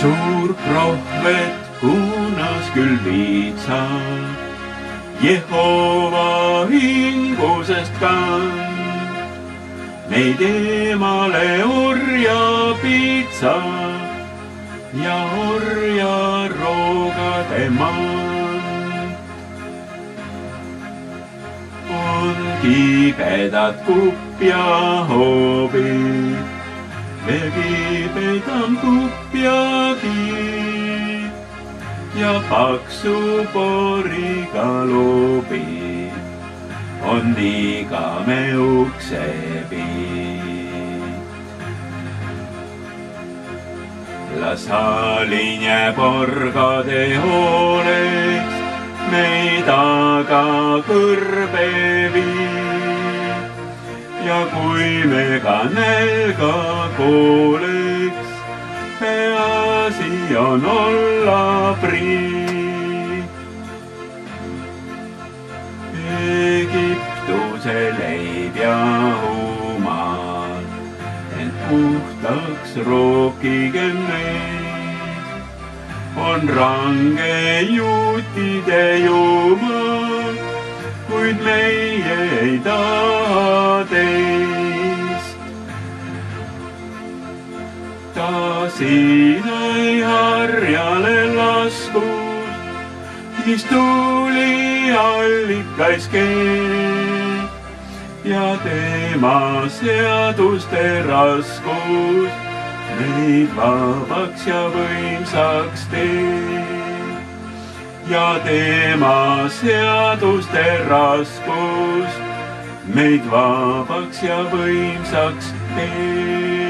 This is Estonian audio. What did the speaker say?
Suur prohvet kuunas küll viitsa, Jehova hingusest kand. Meid eemale orja piitsa ja orja roogade maan. On kibedad kupja hoobid, veel kibedam kupjagi ja paksu poriga loobid on igame uksepiit. Las haline porgade hooleks meid aga kõrbe viib ja kui me ka nälga kooleks, peaasi on olla prii. Egiptuse leib ja huumad, ent puhtaks rookigem neid. On range juutide juumad, kuid meie ei taha teist. Ta Siinai harjale laskus, mis tuli allikais keeb ja tema seaduste raskus meid vabaks ja võimsaks teeb. Ja tema seaduste raskus meid vabaks ja võimsaks teeb.